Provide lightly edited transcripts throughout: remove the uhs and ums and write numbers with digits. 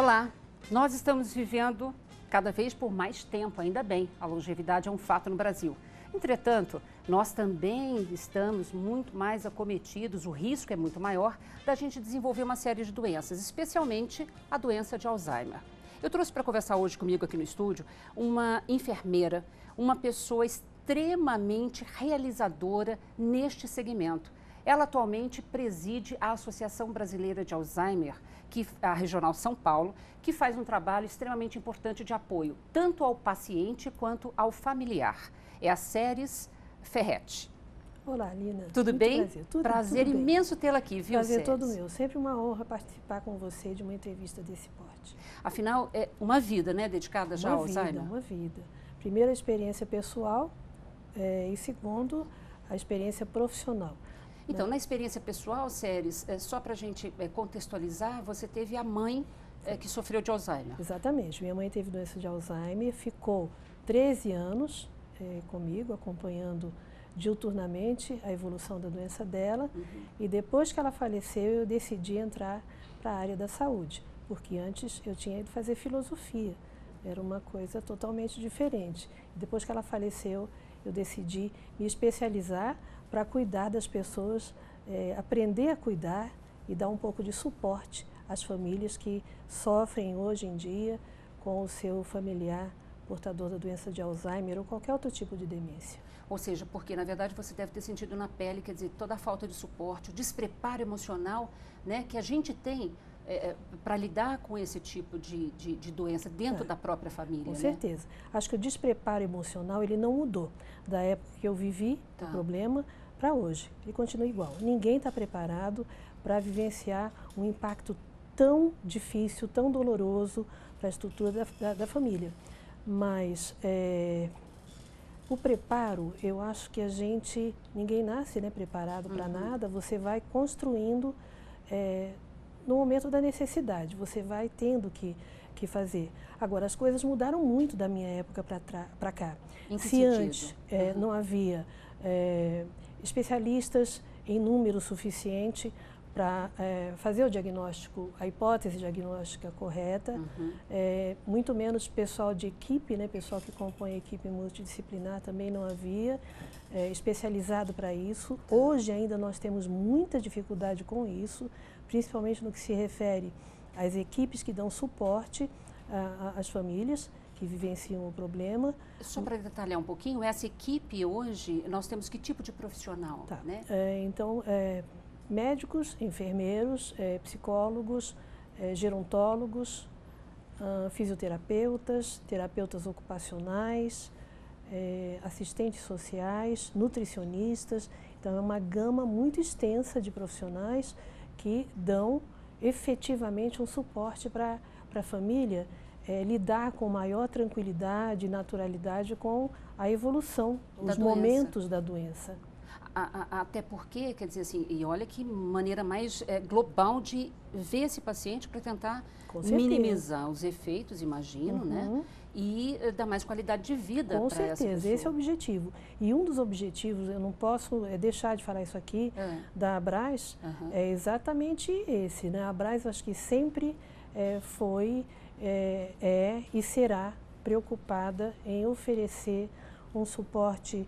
Olá, nós estamos vivendo cada vez por mais tempo, ainda bem, a longevidade é um fato no Brasil. Entretanto, nós também estamos muito mais acometidos, o risco é muito maior da gente desenvolver uma série de doenças, especialmente a doença de Alzheimer. Eu trouxe para conversar hoje comigo aqui no estúdio uma enfermeira, uma pessoa extremamente realizadora neste segmento. Ela atualmente preside a Associação Brasileira de Alzheimer, a Regional São Paulo, que faz um trabalho extremamente importante de apoio, tanto ao paciente quanto ao familiar. É a Séries Ferretti. Olá, Lina. Tudo muito bem? Prazer, prazer tudo imenso tê-la aqui, viu, Prazer Séries? todo meu. Sempre uma honra participar com você de uma entrevista desse porte. Afinal, é uma vida, né, dedicada já ao Alzheimer? Uma vida. Primeiro, a experiência pessoal e segundo, a experiência profissional. Então, na experiência pessoal, Séries, só para a gente contextualizar, você teve a mãe que sofreu de Alzheimer. Exatamente. Minha mãe teve doença de Alzheimer, ficou 13 anos comigo, acompanhando diuturnamente a evolução da doença dela. E depois que ela faleceu, eu decidi entrar para a área da saúde, porque antes eu tinha ido fazer filosofia, era uma coisa totalmente diferente. Depois que ela faleceu, eu decidi me especializar para cuidar das pessoas, aprender a cuidar e dar um pouco de suporte às famílias que sofrem hoje em dia com o seu familiar portador da doença de Alzheimer ou qualquer outro tipo de demência. Ou seja, porque na verdade você deve ter sentido na pele, quer dizer, toda a falta de suporte, o despreparo emocional, né, que a gente tem para lidar com esse tipo de doença dentro da própria família. Com certeza. Acho que o despreparo emocional ele não mudou da época que eu vivi o problema para hoje. Ele continua igual. Ninguém está preparado para vivenciar um impacto tão difícil, tão doloroso para a estrutura da família. Mas o preparo, eu acho que ninguém nasce preparado para nada, você vai construindo no momento da necessidade, você vai tendo que fazer. Agora, as coisas mudaram muito da minha época para cá. Em que Se sentido? antes não havia especialistas em número suficiente para fazer o diagnóstico, a hipótese diagnóstica correta, muito menos pessoal de equipe, pessoal que compõe a equipe multidisciplinar também não havia, especializado para isso. Hoje ainda nós temos muita dificuldade com isso, principalmente no que se refere às equipes que dão suporte às famílias que vivenciam o problema. Só para detalhar um pouquinho, essa equipe hoje, nós temos que tipo de profissional? Né? Então, médicos, enfermeiros, psicólogos, gerontólogos, fisioterapeutas, terapeutas ocupacionais, assistentes sociais, nutricionistas. Então, é uma gama muito extensa de profissionais que dão efetivamente um suporte para a família lidar com maior tranquilidade e naturalidade com a evolução, os momentos da doença. Até porque, quer dizer assim, e olha que maneira mais global de ver esse paciente para tentar minimizar os efeitos, imagino, né? E dar mais qualidade de vida para essa pessoa. Com certeza, esse é o objetivo. E um dos objetivos, eu não posso deixar de falar isso aqui, da Abraz, é exatamente esse, né? A Abraz, acho que sempre foi, e será preocupada em oferecer um suporte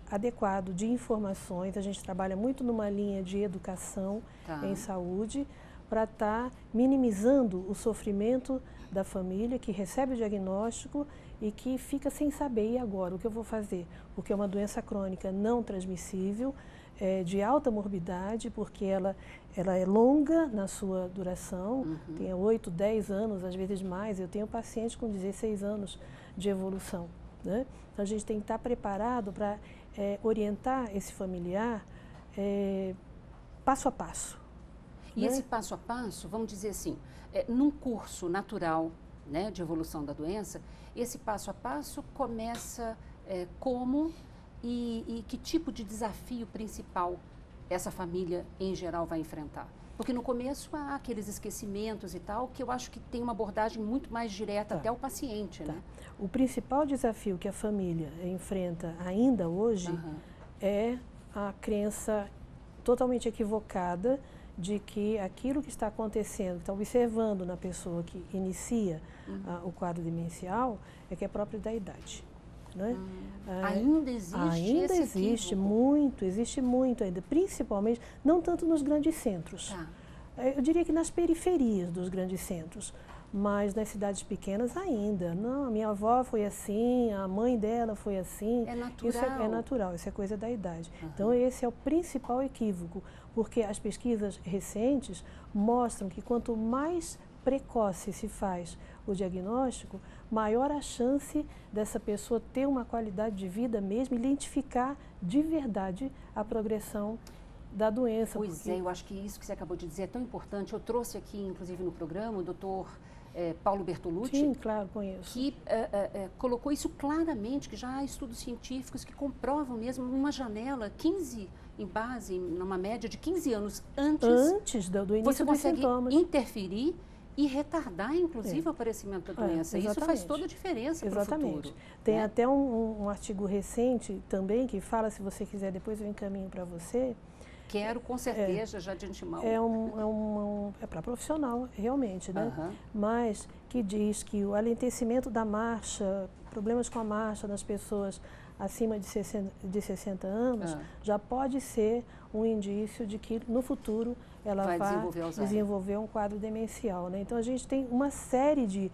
adequado de informações. A gente trabalha muito numa linha de educação em saúde para estar minimizando o sofrimento da família que recebe o diagnóstico e que fica sem saber, e agora, o que eu vou fazer? Porque é uma doença crônica não transmissível, de alta morbidade, porque ela é longa na sua duração, tem 8, 10 anos, às vezes mais. Eu tenho pacientes com 16 anos de evolução. Né? Então, a gente tem que estar preparado para orientar esse familiar passo a passo. E esse passo a passo, vamos dizer assim, num curso natural, né, de evolução da doença, esse passo a passo começa como e que tipo de desafio principal essa família em geral vai enfrentar? Porque no começo há aqueles esquecimentos e tal, que eu acho que tem uma abordagem muito mais direta até o paciente, né? O principal desafio que a família enfrenta ainda hoje é a crença totalmente equivocada de que aquilo que está acontecendo, que está observando na pessoa que inicia o quadro demencial, é que é próprio da idade. Né? Ainda existe ainda esse existe muito ainda, principalmente, não tanto nos grandes centros. Tá. Eu diria que nas periferias dos grandes centros, mas nas cidades pequenas ainda. Não, a minha avó foi assim, a mãe dela foi assim. É natural. Isso é natural, isso é coisa da idade. Então, esse é o principal equívoco, porque as pesquisas recentes mostram que quanto mais precoce se faz o diagnóstico, maior a chance dessa pessoa ter uma qualidade de vida mesmo, identificar de verdade a progressão da doença. Pois é, eu acho que isso que você acabou de dizer é tão importante. Eu trouxe aqui, inclusive, no programa, o doutor Paulo Bertolucci. Sim, claro, conheço. Que colocou isso claramente, que já há estudos científicos que comprovam mesmo uma janela, 15 em base, numa média de 15 anos antes do início dos sintomas. Você consegue interferir e retardar, inclusive, o aparecimento da doença. Isso faz toda a diferença para o futuro. Tem até um artigo recente também que fala, se você quiser, depois eu encaminho para você. Quero, com certeza, já de antemão. É para profissional, realmente, né? Mas que diz que o alentecimento da marcha, problemas com a marcha nas pessoas acima de 60 anos, já pode ser um indício de que no futuro ela vai desenvolver um quadro demencial. Né? Então, a gente tem uma série de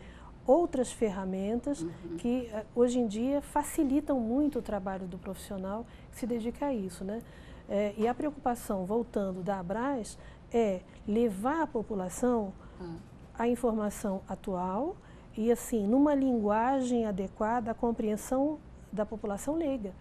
outras ferramentas que, hoje em dia, facilitam muito o trabalho do profissional que se dedica a isso. Né? E a preocupação, voltando da Abras, é levar à população a informação atual e, assim, numa linguagem adequada à compreensão da população leiga.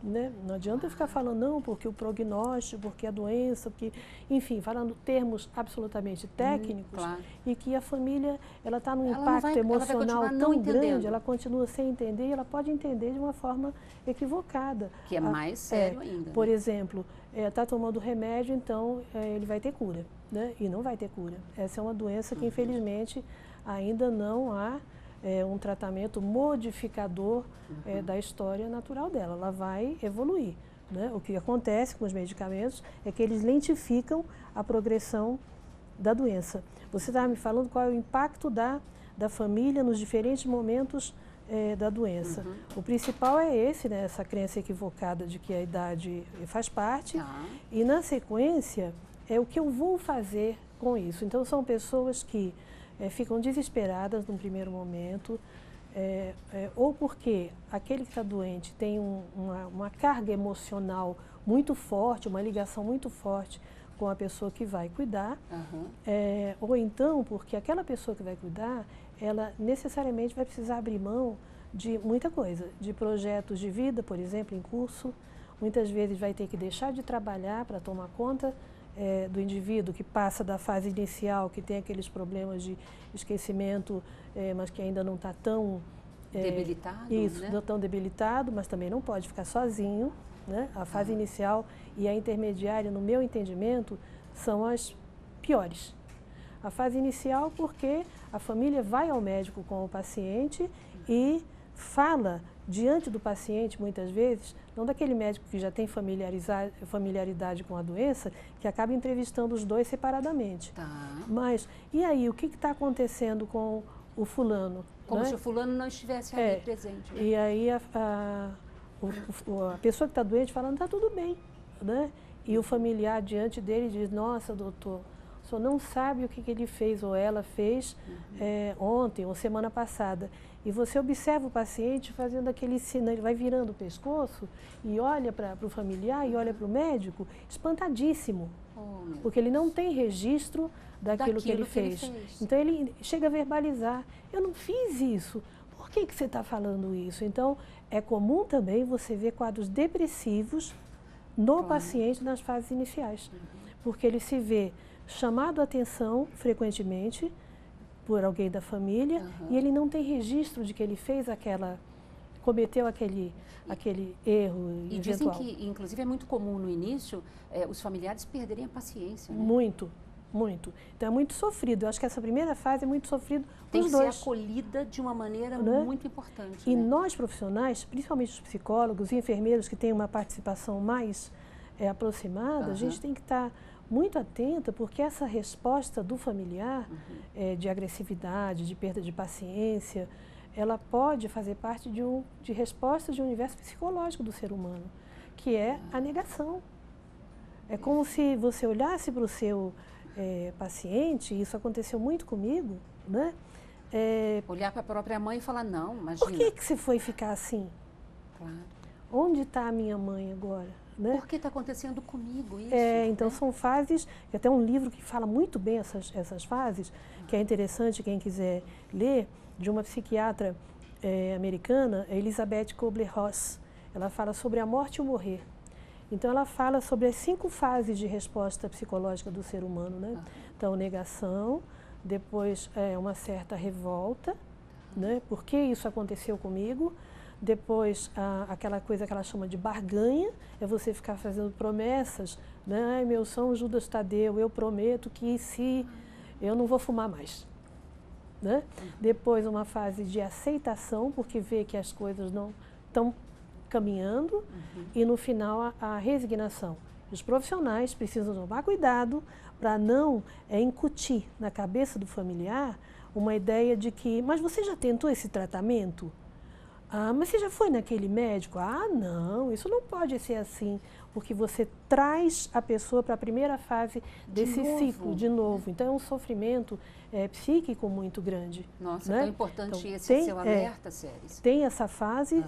Né? Não adianta eu ficar falando, não, porque o prognóstico, porque a doença, porque, enfim, falando termos absolutamente técnicos e que a família ela está num impacto emocional tão grande, ela continua sem entender e ela pode entender de uma forma equivocada. Que é mais sério ainda. Por exemplo, está tomando remédio, então ele vai ter cura, né? E não vai ter cura. Essa é uma doença que, infelizmente, ainda não há um tratamento modificador da história natural dela. Ela vai evoluir. Né? O que acontece com os medicamentos é que eles lentificam a progressão da doença. Você estava me falando qual é o impacto da família nos diferentes momentos da doença. O principal é esse, né? Essa crença equivocada de que a idade faz parte. E, na sequência, é o que eu vou fazer com isso. Então, são pessoas que ficam desesperadas num primeiro momento, ou porque aquele que está doente tem uma carga emocional muito forte, uma ligação muito forte com a pessoa que vai cuidar, ou então porque aquela pessoa que vai cuidar, ela necessariamente vai precisar abrir mão de muita coisa, de projetos de vida, por exemplo, em curso, muitas vezes vai ter que deixar de trabalhar para tomar conta do indivíduo que passa da fase inicial, que tem aqueles problemas de esquecimento, mas que ainda não está tão debilitado, né? Não tão debilitado, mas também não pode ficar sozinho. Né? A fase inicial e a intermediária, no meu entendimento, são as piores. A fase inicial porque a família vai ao médico com o paciente e fala diante do paciente, muitas vezes, não daquele médico que já tem familiaridade com a doença, que acaba entrevistando os dois separadamente. Mas, e aí, o que está acontecendo com o fulano? Como se o fulano não estivesse ali presente. Né? E aí, a pessoa que está doente falando, está tudo bem. Né? E o familiar diante dele diz, nossa, doutor, o senhor não sabe o que ele fez ou ela fez ontem ou semana passada. E você observa o paciente fazendo aquele sinal, ele vai virando o pescoço e olha para o familiar e olha para o médico, espantadíssimo, porque ele não tem registro daquilo que ele fez. Então ele chega a verbalizar, eu não fiz isso, por que você está falando isso? Então é comum também você ver quadros depressivos no paciente nas fases iniciais, porque ele se vê chamado a atenção frequentemente por alguém da família e ele não tem registro de que ele fez cometeu aquele erro e eventual. Dizem que, inclusive, é muito comum no início os familiares perderem a paciência. Né? Muito, muito. Então é muito sofrido. Eu acho que essa primeira fase é muito sofrido para os dois. Tem que ser acolhida de uma maneira muito importante. E nós profissionais, principalmente os psicólogos e enfermeiros que têm uma participação mais aproximada, a gente tem que estar muito atenta, porque essa resposta do familiar, de agressividade, de perda de paciência, ela pode fazer parte de resposta de um universo psicológico do ser humano, que é a negação. É como se você olhasse para o seu paciente, e isso aconteceu muito comigo, né? Olhar para a própria mãe e falar, não, imagina. Por que você foi ficar assim? Claro. Onde está a minha mãe agora? Né? Por que está acontecendo comigo isso? Então são fases, tem até um livro que fala muito bem essas fases, que é interessante quem quiser ler, de uma psiquiatra americana, Elizabeth Kubler-Ross. Ela fala sobre a morte e o morrer. Então ela fala sobre as 5 fases de resposta psicológica do ser humano, né? Então, negação, depois uma certa revolta, né? Por que isso aconteceu comigo? Depois, aquela coisa que ela chama de barganha, é você ficar fazendo promessas, né? Ai, meu São Judas Tadeu, eu prometo que se eu não vou fumar mais. Né? Depois, uma fase de aceitação, porque vê que as coisas não estão caminhando. E, no final, a resignação. Os profissionais precisam tomar cuidado para não incutir na cabeça do familiar uma ideia de que, mas você já tentou esse tratamento? Ah, mas você já foi naquele médico? Ah, não, isso não pode ser assim, porque você traz a pessoa para a primeira fase desse ciclo de novo. Então, é um sofrimento psíquico muito grande. Nossa, né? É tão importante então, esse seu alerta, Séries. Tem essa fase,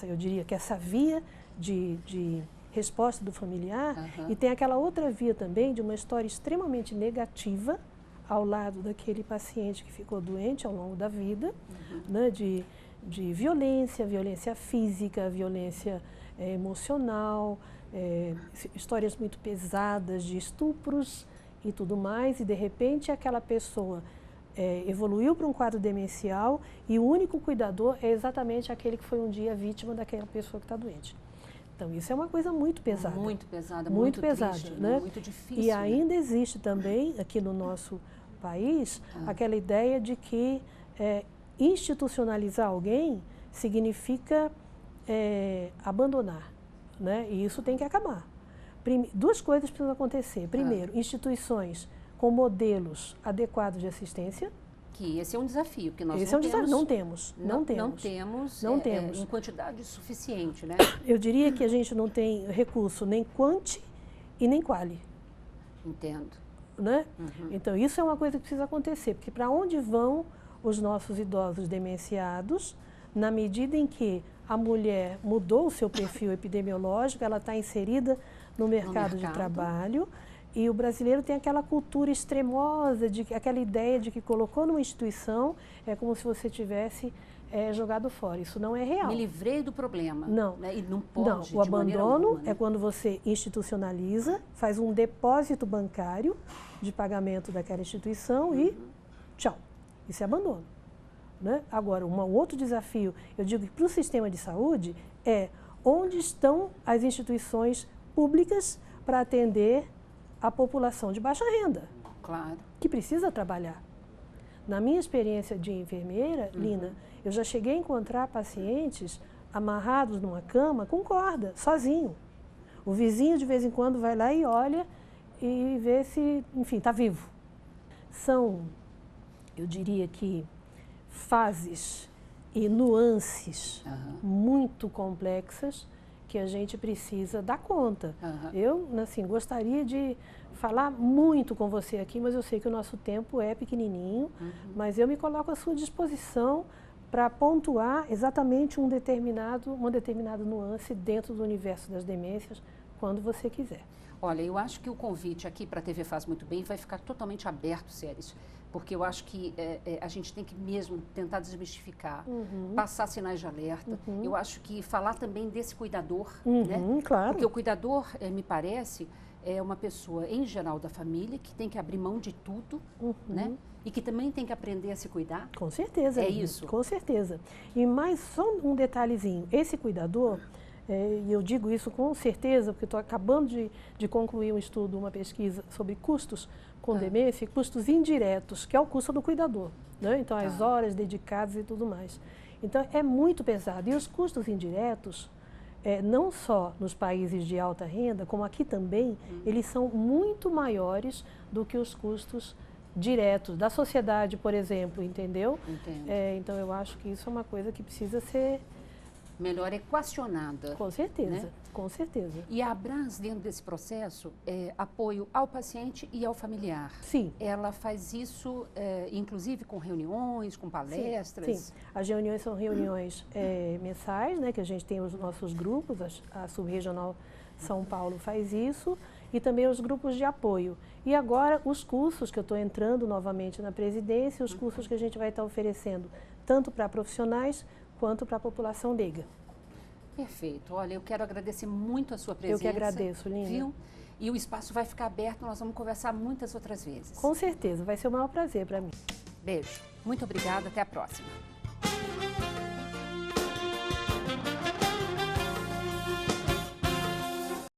eu diria que essa via de resposta do familiar, e tem aquela outra via também de uma história extremamente negativa ao lado daquele paciente que ficou doente ao longo da vida, né, de violência física, violência emocional, histórias muito pesadas de estupros e tudo mais, e de repente aquela pessoa evoluiu para um quadro demencial e o único cuidador é exatamente aquele que foi um dia vítima daquela pessoa que está doente. Então, isso é uma coisa muito pesada. Muito pesada, muito pesada, triste, né? Muito difícil. E ainda existe também, aqui no nosso país, aquela ideia de que institucionalizar alguém significa abandonar, né? E isso tem que acabar. Duas coisas precisam acontecer. Primeiro, instituições com modelos adequados de assistência. Que esse é um desafio, que nós não temos. Não temos em quantidade suficiente, né? Eu diria que a gente não tem recurso nem quanti e nem quali. Entendo. Né? Então, isso é uma coisa que precisa acontecer, porque para onde vão os nossos idosos demenciados, na medida em que a mulher mudou o seu perfil epidemiológico, ela está inserida no mercado de trabalho, e o brasileiro tem aquela cultura extremosa, aquela ideia de que colocou numa instituição, é como se você tivesse jogado fora. Isso não é real. Me livrei do problema. Não. Né? E não pode, o abandono alguma, né? é quando você institucionaliza, faz um depósito bancário de pagamento daquela instituição e tchau. Isso é abandono. Né? Agora, um outro desafio, eu digo que para o sistema de saúde, é onde estão as instituições públicas para atender a população de baixa renda, claro, que precisa trabalhar. Na minha experiência de enfermeira, Lina, eu já cheguei a encontrar pacientes amarrados numa cama com corda, sozinho. O vizinho, de vez em quando, vai lá e olha e vê se, enfim, está vivo. São, eu diria que, fases e nuances muito complexas que a gente precisa dar conta. Eu, assim, gostaria de falar muito com você aqui, mas eu sei que o nosso tempo é pequenininho, mas eu me coloco à sua disposição para pontuar exatamente uma determinada nuance dentro do universo das demências, quando você quiser. Olha, eu acho que o convite aqui para a TV Faz Muito Bem vai ficar totalmente aberto, Séries, porque eu acho que a gente tem que mesmo tentar desmistificar, passar sinais de alerta. Eu acho que falar também desse cuidador, né? Claro. Porque o cuidador, me parece, é uma pessoa, em geral, da família, que tem que abrir mão de tudo, né? E que também tem que aprender a se cuidar. Com certeza. É isso? Com certeza. E mais só um detalhezinho, esse cuidador, e eu digo isso com certeza, porque estou acabando de concluir um estudo, uma pesquisa sobre custos com demência, custos indiretos, que é o custo do cuidador, né? Então, as horas dedicadas e tudo mais. Então, é muito pesado. E os custos indiretos, não só nos países de alta renda, como aqui também, eles são muito maiores do que os custos diretos da sociedade, por exemplo, entendeu? Então eu acho que isso é uma coisa que precisa ser melhor equacionada. Com certeza, né? Com certeza. E a Abras, dentro desse processo, apoio ao paciente e ao familiar. Sim. Ela faz isso, inclusive, com reuniões, com palestras? Sim. As reuniões são reuniões mensais, né, que a gente tem os nossos grupos, a Subregional São Paulo faz isso, e também os grupos de apoio. E agora, os cursos que eu estou entrando novamente na presidência, os cursos que a gente vai estar oferecendo, tanto para profissionais quanto para a população leiga. Perfeito. Olha, eu quero agradecer muito a sua presença. Eu que agradeço, Lina. Viu? E o espaço vai ficar aberto, nós vamos conversar muitas outras vezes. Com certeza, vai ser o maior prazer para mim. Beijo. Muito obrigada, até a próxima.